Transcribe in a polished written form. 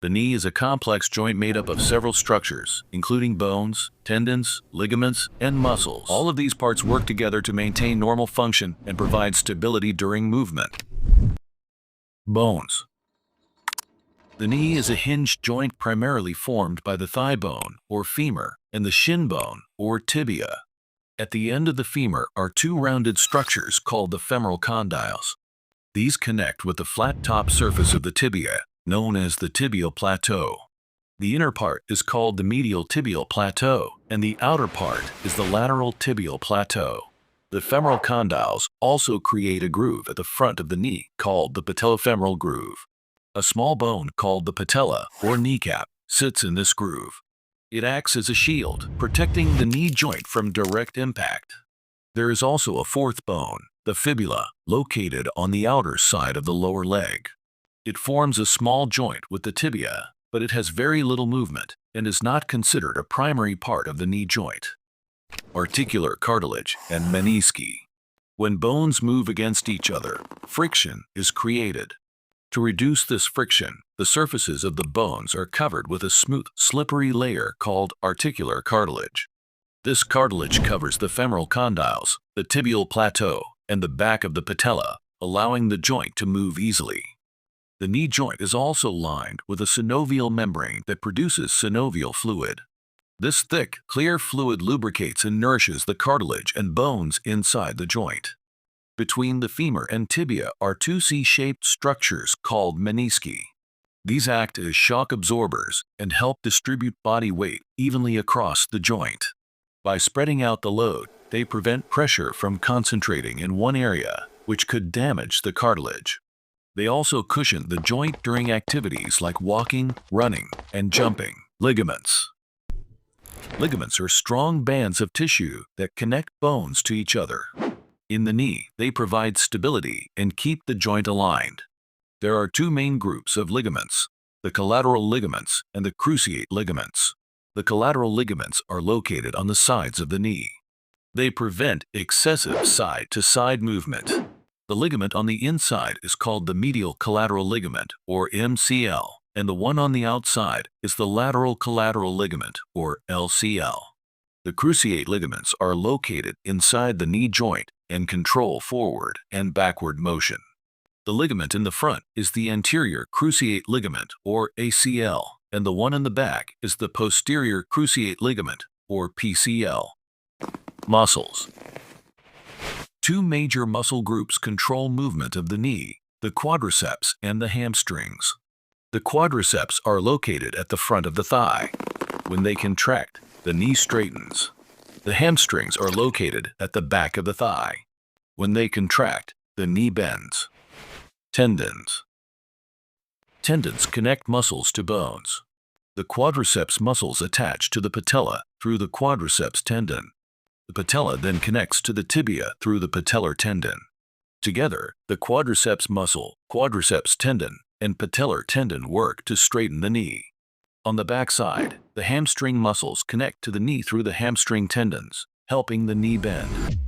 The knee is a complex joint made up of several structures, including bones, tendons, ligaments, and muscles. All of these parts work together to maintain normal function and provide stability during movement. Bones. The knee is a hinged joint primarily formed by the thigh bone, or femur, and the shin bone, or tibia. At the end of the femur are two rounded structures called the femoral condyles. These connect with the flat top surface of the tibia, known as the tibial plateau. The inner part is called the medial tibial plateau, and the outer part is the lateral tibial plateau. The femoral condyles also create a groove at the front of the knee called the patellofemoral groove. A small bone called the patella, or kneecap, sits in this groove. It acts as a shield, protecting the knee joint from direct impact. There is also a fourth bone, the fibula, located on the outer side of the lower leg. It forms a small joint with the tibia, but it has very little movement and is not considered a primary part of the knee joint. Articular cartilage and menisci. When bones move against each other, friction is created. To reduce this friction, the surfaces of the bones are covered with a smooth, slippery layer called articular cartilage. This cartilage covers the femoral condyles, the tibial plateau, and the back of the patella, allowing the joint to move easily. The knee joint is also lined with a synovial membrane that produces synovial fluid. This thick, clear fluid lubricates and nourishes the cartilage and bones inside the joint. Between the femur and tibia are two C-shaped structures called menisci. These act as shock absorbers and help distribute body weight evenly across the joint. By spreading out the load, they prevent pressure from concentrating in one area, which could damage the cartilage. They also cushion the joint during activities like walking, running, and jumping. Ligaments. Ligaments are strong bands of tissue that connect bones to each other. In the knee, they provide stability and keep the joint aligned. There are two main groups of ligaments, the collateral ligaments and the cruciate ligaments. The collateral ligaments are located on the sides of the knee. They prevent excessive side-to-side movement. The ligament on the inside is called the medial collateral ligament, or MCL, and the one on the outside is the lateral collateral ligament, or LCL. The cruciate ligaments are located inside the knee joint and control forward and backward motion. The ligament in the front is the anterior cruciate ligament, or ACL, and the one in the back is the posterior cruciate ligament, or PCL. Muscles. Two major muscle groups control movement of the knee, the quadriceps and the hamstrings. The quadriceps are located at the front of the thigh. When they contract, the knee straightens. The hamstrings are located at the back of the thigh. When they contract, the knee bends. Tendons. Tendons connect muscles to bones. The quadriceps muscles attach to the patella through the quadriceps tendon. The patella then connects to the tibia through the patellar tendon. Together, the quadriceps muscle, quadriceps tendon, and patellar tendon work to straighten the knee. On the back side, the hamstring muscles connect to the knee through the hamstring tendons, helping the knee bend.